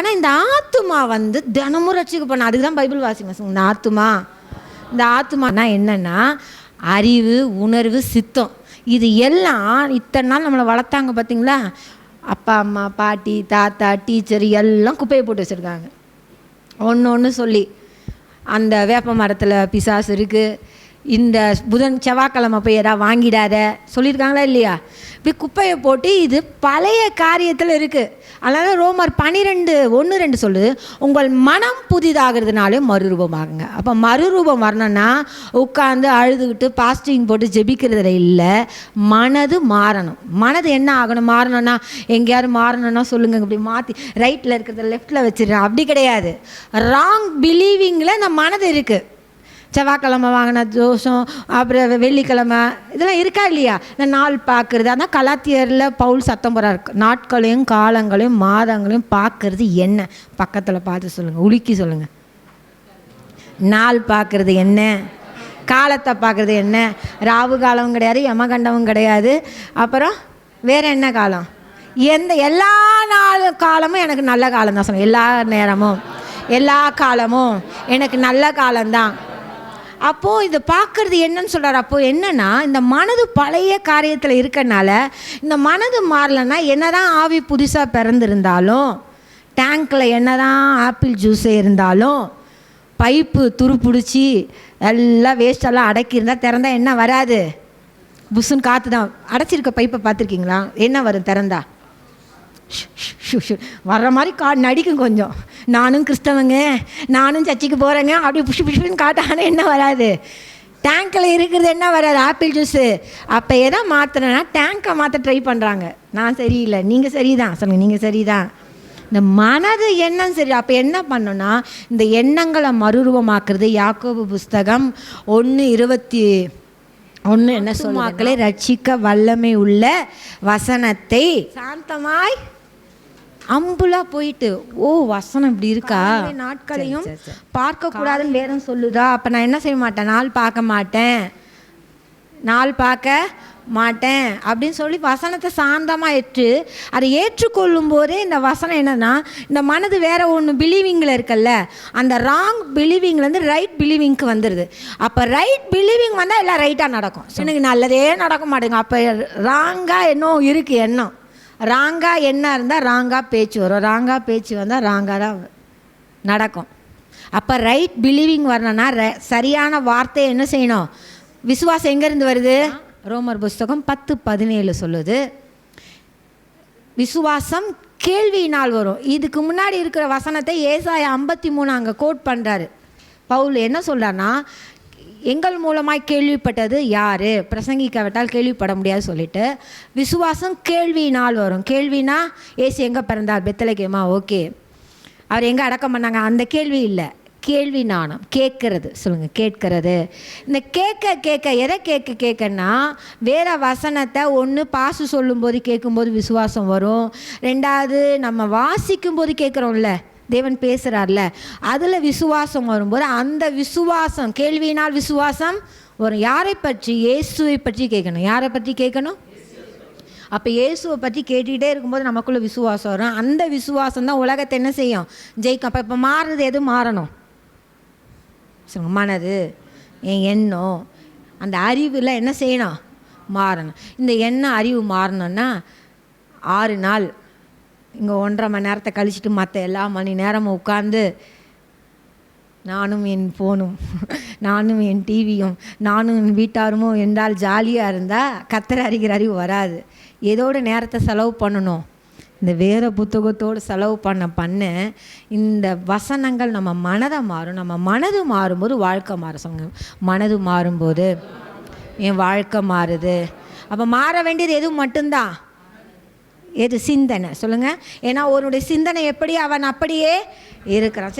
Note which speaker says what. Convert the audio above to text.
Speaker 1: ஆனால் இந்த ஆத்துமா தினமும் ரட்சிக்கப்படணும். அதுக்கு தான் பைபிள் வாசிங்க. இந்த ஆத்துமானா என்னென்னா அறிவு, உணர்வு, சித்தம். இது எல்லாம் இத்தனை நாள் நம்மளை வளர்த்தாங்க பார்த்தீங்களா? அப்பா, அம்மா, பாட்டி, தாத்தா, டீச்சர் எல்லாம் குப்பையை போட்டு வச்சுருக்காங்க. ஒன்று சொல்லி அந்த வேப்ப மரத்தில் பிசாசு இருக்குது, இந்த செவ்வாய்க்கிழமை போய் எதாவது வாங்கிடாத சொல்லியிருக்காங்களா இல்லையா? இப்படி குப்பையை போட்டு இது பழைய காரியத்தில் இருக்குது. அதனால் ரோமர் 12:1-2 சொல்லுது, உங்கள் மனம் புதிதாகிறதுனாலே மறுரூபமாகுங்க. அப்போ மறுரூபம் வரணும்னா உட்காந்து அழுதுகிட்டு பாஸ்டிங் போட்டு ஜெபிக்கிறதுல இல்லை, மனது மாறணும். மனது என்ன ஆகணும்? மாறணும்னா எங்கேயாவது மாறணும்னா சொல்லுங்க, இப்படி மாற்றி ரைட்டில் இருக்கிறத லெஃப்டில் வச்சிடறேன், அப்படி கிடையாது. ராங் பிலீவிங்கில் இந்த மனது இருக்குது. செவ்வாய்க்கிழமை வாங்கின தோஷம், அப்புறம் வெள்ளிக்கிழமை இதெல்லாம் இருக்கா இல்லையா? இந்த நாள் பார்க்குறது. ஆனால் கலாத்தியரில் பவுல் சத்தம் போகிறார், நாட்களையும் காலங்களையும் மாதங்களையும் பார்க்கறது என்ன? பக்கத்தில் பார்த்து சொல்லுங்கள், உலுக்கி சொல்லுங்கள். நாள் பார்க்குறது என்ன? காலத்தை பார்க்குறது என்ன? ராவு காலமும் கிடையாது, யமகண்டமும் கிடையாது. அப்புறம் வேறு என்ன காலம்? எல்லா காலமும் எனக்கு நல்ல காலம் தான் சொல்லுங்கள். எல்லா நேரமும் எல்லா காலமும் எனக்கு நல்ல காலம்தான். அப்போது இதை பார்க்குறது என்னன்னு சொல்கிறார். அப்போது என்னென்னா, இந்த மனது பழைய காரியத்தில் இருக்கனால இந்த மனது மாறலைன்னா என்ன தான் ஆவி புதுசாக பிறந்திருந்தாலும், டேங்க்கில் என்ன தான் ஆப்பிள் ஜூஸே இருந்தாலும், பைப்பு துருப்பிடிச்சி எல்லாம் வேஸ்டெல்லாம் அடக்கியிருந்தால் திறந்தால் என்ன வராது? புஷ்ஷுன்னு காற்று தான். அடைச்சிருக்க பைப்பை பார்த்துருக்கீங்களா? என்ன வரும் திறந்தா? வர்ற மாதிரி நடிக்கும் கொஞ்சம். நானும் கிறிஸ்தவங்க, நானும் சர்ச்சுக்கு போகிறேங்க, அப்படியே புஷ்ஷுன்னு காட்டானே என்ன வராது? டேங்க்கில் இருக்கிறது என்ன வராது? Apple juice. அப்போ எதை மாற்றினேன்னா டேங்கை மாற்ற ட்ரை பண்ணுறாங்க. நான் சரியில்லை, நீங்கள் சரிதான் சொல்லுங்கள், நீங்கள் சரிதான். இந்த மனது எண்ணம் சரி. அப்போ என்ன பண்ணோன்னா இந்த எண்ணங்களை மறுரூபமாக்குறது. யாக்கோபு புஸ்தகம் 1:21 என்ன சொல்லுவாக்களே, ரட்சிக்க வல்லமை உள்ள வசனத்தை சாந்தமாய் அம்புலா போயிட்டு, ஓ வசனம் இப்படி இருக்கா, நாட்களையும் பார்க்கக்கூடாதுன்னு வேதம் சொல்லுதா? அப்போ நான் என்ன செய்ய மாட்டேன்? நாள் பார்க்க மாட்டேன் அப்படின்னு சொல்லி வசனத்தை சாந்தமாக அதை ஏற்றுக்கொள்ளும் போதே இந்த வசனம் என்னன்னா, இந்த மனது வேறு ஒன்று பிலீவிங்கில் இருக்குல்ல, அந்த ராங் பிலீவிங்லேருந்து ரைட் பிலீவிங்க்கு வந்துடுது. அப்போ ரைட் பிலீவிங் வந்தால் எல்லாம் ரைட்டாக நடக்கும். எனக்கு நல்லதே நடக்க மாட்டேங்க. அப்போ ராங்காக இன்னும் இருக்குது எண்ணம். ராங்காக எண்ணம் இருந்தால் ராங்காக பேச்சு வரும், ராங்காக பேச்சு வந்தால் ராங்காக தான் நடக்கும். அப்போ ரைட் பிலீவிங் வரணும்னா சரியான வார்த்தையை என்ன செய்யணும்? விசுவாசம் எங்கேருந்து வருது? ரோமர் புஸ்தகம் 10:17 சொல்லுது, விசுவாசம் கேள்வியினால் வரும். இதுக்கு முன்னாடி இருக்கிற வசனத்தை ஏசாயா 53 அங்கே கோட் பண்ணுறாரு பவுல். என்ன சொல்கிறான்னா, எங்கள் மூலமாய் கேள்விப்பட்டது யார்? பிரசங்கிக்காவிட்டால் கேள்விப்பட முடியாது சொல்லிட்டு, விசுவாசம் கேள்வியினால் வரும். கேள்வினா ஏசு எங்கே பிறந்தார்? பெத்லகேமா? ஓகே. அவர் எங்கே அடக்கம் பண்ணாங்க? அந்த கேள்வி இல்லை. கேள்வி நாணம், கேட்கறது சொல்லுங்கள், கேட்கறது. இந்த கேட்க எதை கேட்கன்னா, வேறு வசனத்தை ஒன்று பாசு சொல்லும்போது கேட்கும்போது விசுவாசம் வரும். ரெண்டாவது நம்ம வாசிக்கும் போது கேட்குறோம்ல, தேவன் பேசுகிறார்ல, அதில் விசுவாசம் வரும்போது அந்த விசுவாசம் கேள்வியினால் விசுவாசம் வரும். யாரை பற்றி? இயேசுவை பற்றி கேட்கணும். யாரை பற்றி கேட்கணும்? அப்போ இயேசுவை பற்றி கேட்டுக்கிட்டே இருக்கும்போது நமக்குள்ளே விசுவாசம் வரும். அந்த விசுவாசம் தான் உலகத்தை என்ன செய்யும்? ஜெயிக்கும். அப்போ இப்போ மாறுறது எது மாறணும்? சொல்லுங்க. மனது, என் எண்ணம், அந்த அறிவில் என்ன செய்யணும்? மாறணும். இந்த எண்ணம் அறிவு மாறணும்னா 6 நாள் இங்கே 1.5 மணி நேரத்தை கழிச்சிட்டு மற்ற எல்லா மணி நேரமும் உட்காந்து நானும் என் ஃபோனும், நானும் என் டிவியும், நானும் என் வீட்டாருமோ என்றால் ஜாலியாக இருந்தால் கர்த்தர் அறிகிற அறிவு வராது. ஏதோட நேரத்தை செலவு பண்ணணும். இந்த வேறு புத்தகத்தோடு செலவு பண்ண இந்த வசனங்கள் நம்ம மனதை மாறும். நம்ம மனது மாறும்போது வாழ்க்கை மாற சொல்லுங்க. மனது மாறும்போது என் வாழ்க்கை மாறுது. அப்போ மாற வேண்டியது எதுவும் மட்டும்தான், எது? சிந்தனை சொல்லுங்கள். ஏன்னா ஒருடைய சிந்தனை எப்படி அவன் அப்படியே இருக்கிறான்.